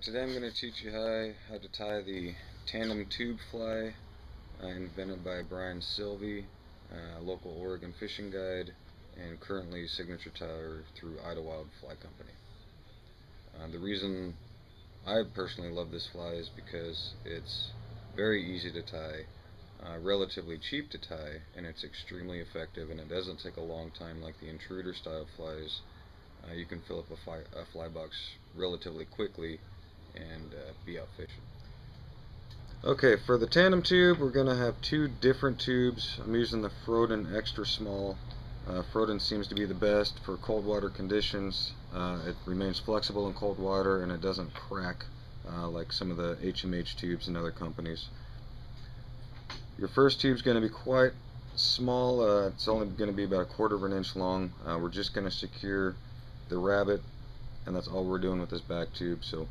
Today I'm going to teach you how to tie the Tandem tube fly invented by Brian Silvey, local Oregon fishing guide, and currently signature tire through Idlewild Fly Company. The reason I personally love this fly is because it's very easy to tie, relatively cheap to tie, and it's extremely effective, and it doesn't take a long time like the intruder style flies. You can fill up a fly box relatively quickly and be out fishing. Okay, for the tandem tube we're going to have two different tubes. I'm using the Froden extra small. Froden seems to be the best for cold water conditions. It remains flexible in cold water and it doesn't crack like some of the HMH tubes in other companies. Your first tube is going to be quite small. It's only going to be about 1/4 of an inch long. We're just going to secure the rabbit, and that's all we're doing with this back tube. So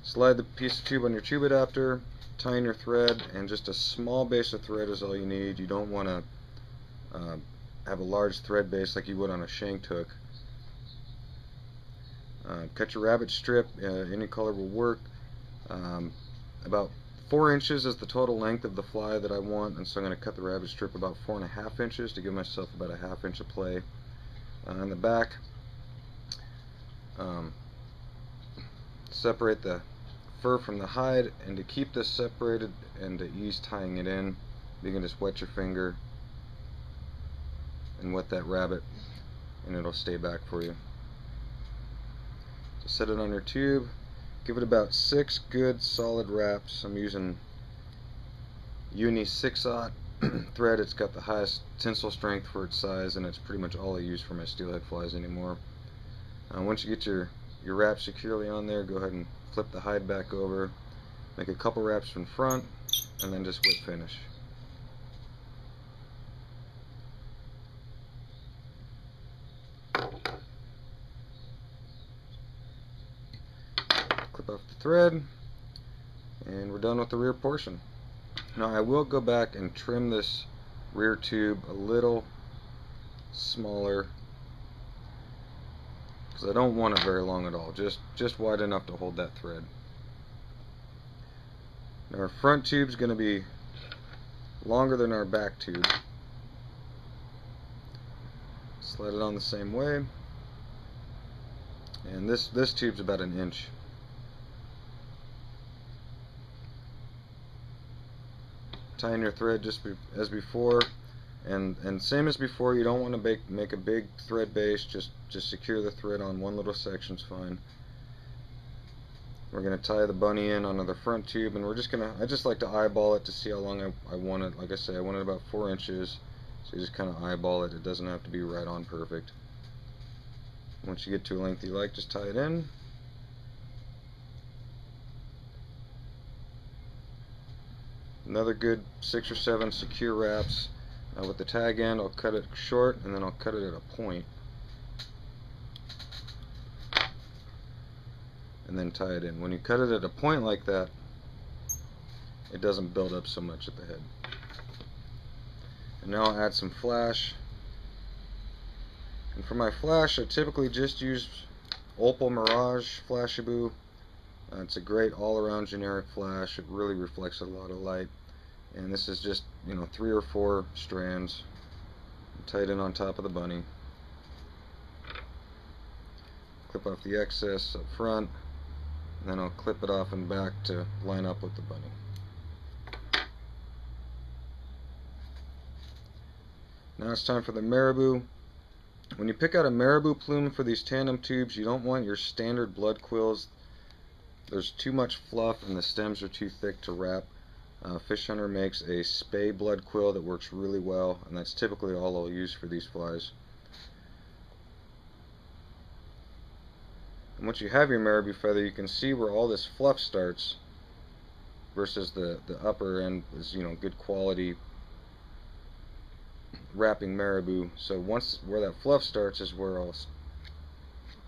slide the piece of tube on your tube adapter, tie in your thread, and just a small base of thread is all you need. You don't want to have a large thread base like you would on a shanked hook. Cut your rabbit strip, any color will work. About 4 inches is the total length of the fly that I want, and so I'm going to cut the rabbit strip about 4.5 inches to give myself about a 1/2 inch of play. On the back, separate the fur from the hide, and to keep this separated and to ease tying it in, you can just wet your finger and wet that rabbit and it'll stay back for you. So set it on your tube, give it about 6 good solid wraps. I'm using Uni 6/0 thread. It's got the highest tensile strength for its size, and it's pretty much all I use for my steelhead flies anymore. Once you get your wrap securely on there, go ahead and flip the hide back over, make a couple wraps from front, and then just whip finish. Clip off the thread, and we're done with the rear portion. Now I will go back and trim this rear tube a little smaller because I don't want it very long at all, just wide enough to hold that thread. Now our front tube is going to be longer than our back tube. Slide it on the same way, and this tube's about 1 inch. Tie in your thread just as before, and same as before, you don't want to make a big thread base. Just secure the thread on one little section's fine. We're going to tie the bunny in onto the front tube, and I just like to eyeball it to see how long I want it. Like I say, I want it about 4 inches, so you just kind of eyeball it. It doesn't have to be right on perfect. Once you get to a length you like, just tie it in. Another good 6 or 7 secure wraps. With the tag end, I'll cut it short, and then I'll cut it at a point, and then tie it in. When you cut it at a point like that, it doesn't build up so much at the head. And now I'll add some flash. And for my flash, I typically just use Opal Mirage Flashabou. It's a great all-around generic flash. It really reflects a lot of light. And this is just, 3 or 4 strands. Tied in on top of the bunny. Clip off the excess up front, and then I'll clip it off and back to line up with the bunny. Now it's time for the Marabou. When you pick out a Marabou plume for these tandem tubes, you don't want your standard blood quills. There's too much fluff and the stems are too thick to wrap. Fish Hunter makes a spay blood quill that works really well, and that's typically all I'll use for these flies. And once you have your Marabou feather, you can see where all this fluff starts versus the upper end is good quality wrapping Marabou. So once where that fluff starts is where I'll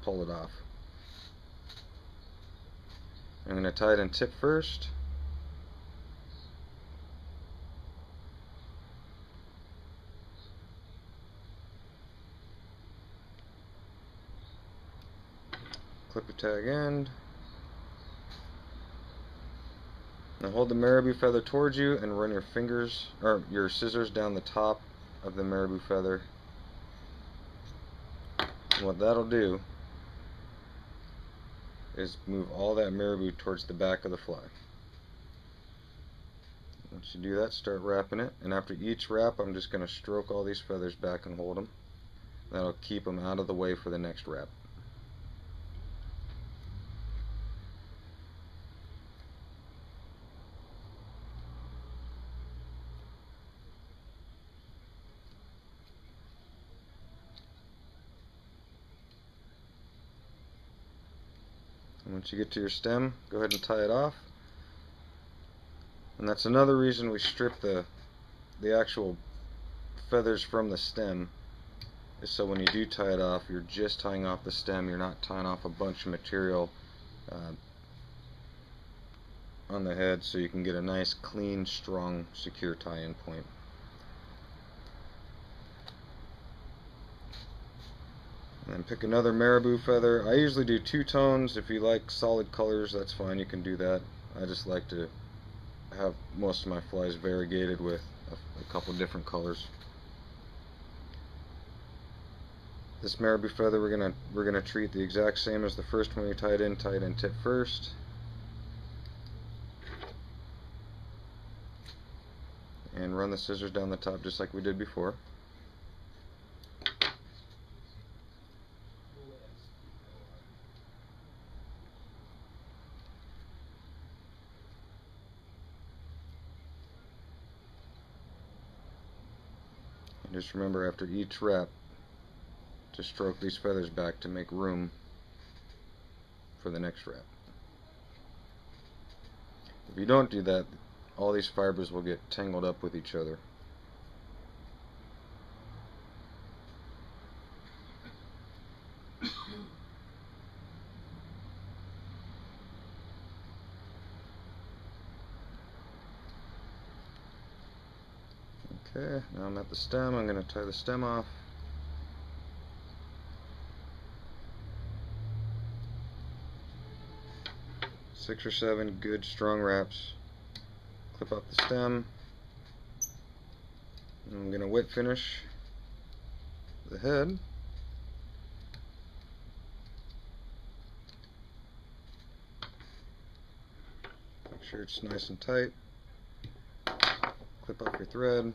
pull it off. I'm going to tie it in tip first. clip the tag end. Now hold the Marabou feather towards you and run your fingers or your scissors down the top of the Marabou feather. And what that'll do is move all that Marabou towards the back of the fly. Once you do that, start wrapping it, and after each wrap I'm just going to stroke all these feathers back and hold them. That'll keep them out of the way for the next wrap. And once you get to your stem, go ahead and tie it off. And that's another reason we strip the actual feathers from the stem, is so when you do tie it off, you're just tying off the stem, you're not tying off a bunch of material on the head, so you can get a nice, clean, strong, secure tie-in point. And then pick another Marabou feather. I usually do 2 tones. If you like solid colors, that's fine, you can do that. I just like to have most of my flies variegated with a couple different colors. This Marabou feather we're gonna treat the exact same as the first one. You tie it in tip first. And run the scissors down the top just like we did before. And just remember, after each wrap, to stroke these feathers back to make room for the next wrap. If you don't do that, all these fibers will get tangled up with each other. Okay, now I'm at the stem. I'm going to tie the stem off. Six or 7 good strong wraps. Clip off the stem. And I'm going to wet finish the head. Make sure it's nice and tight. Clip off your thread.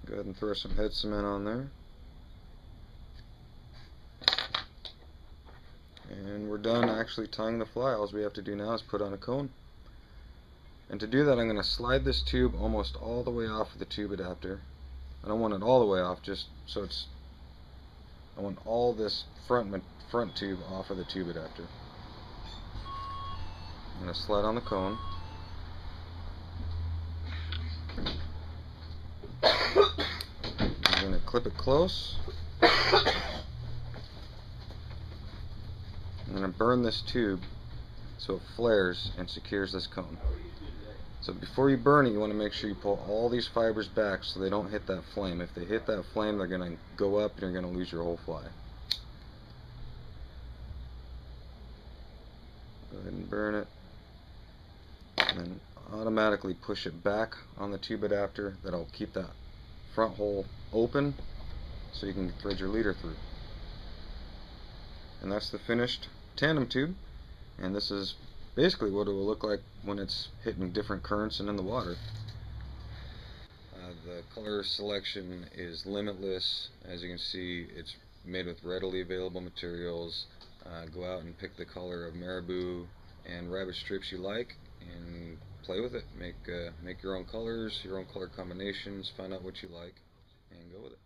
Go ahead and throw some head cement on there. And we're done actually tying the fly. All we have to do now is put on a cone. And to do that, I'm going to slide this tube almost all the way off of the tube adapter. I don't want it all the way off, just so I want all this front tube off of the tube adapter. I'm going to slide on the cone. I'm going to clip it close. I'm going to burn this tube so it flares and secures this cone. So before you burn it, you want to make sure you pull all these fibers back so they don't hit that flame. If they hit that flame, they're going to go up and you're going to lose your whole fly. Go ahead and burn it. And then automatically push it back on the tube adapter. That'll keep that front hole open so you can thread your leader through. And that's the finished tandem tube, and this is basically what it will look like when it's hitting different currents and in the water. The color selection is limitless. As you can see, it's made with readily available materials. Go out and pick the color of Marabou and rabbit strips you like and play with it. Make your own colors, your own color combinations, find out what you like, and go with it.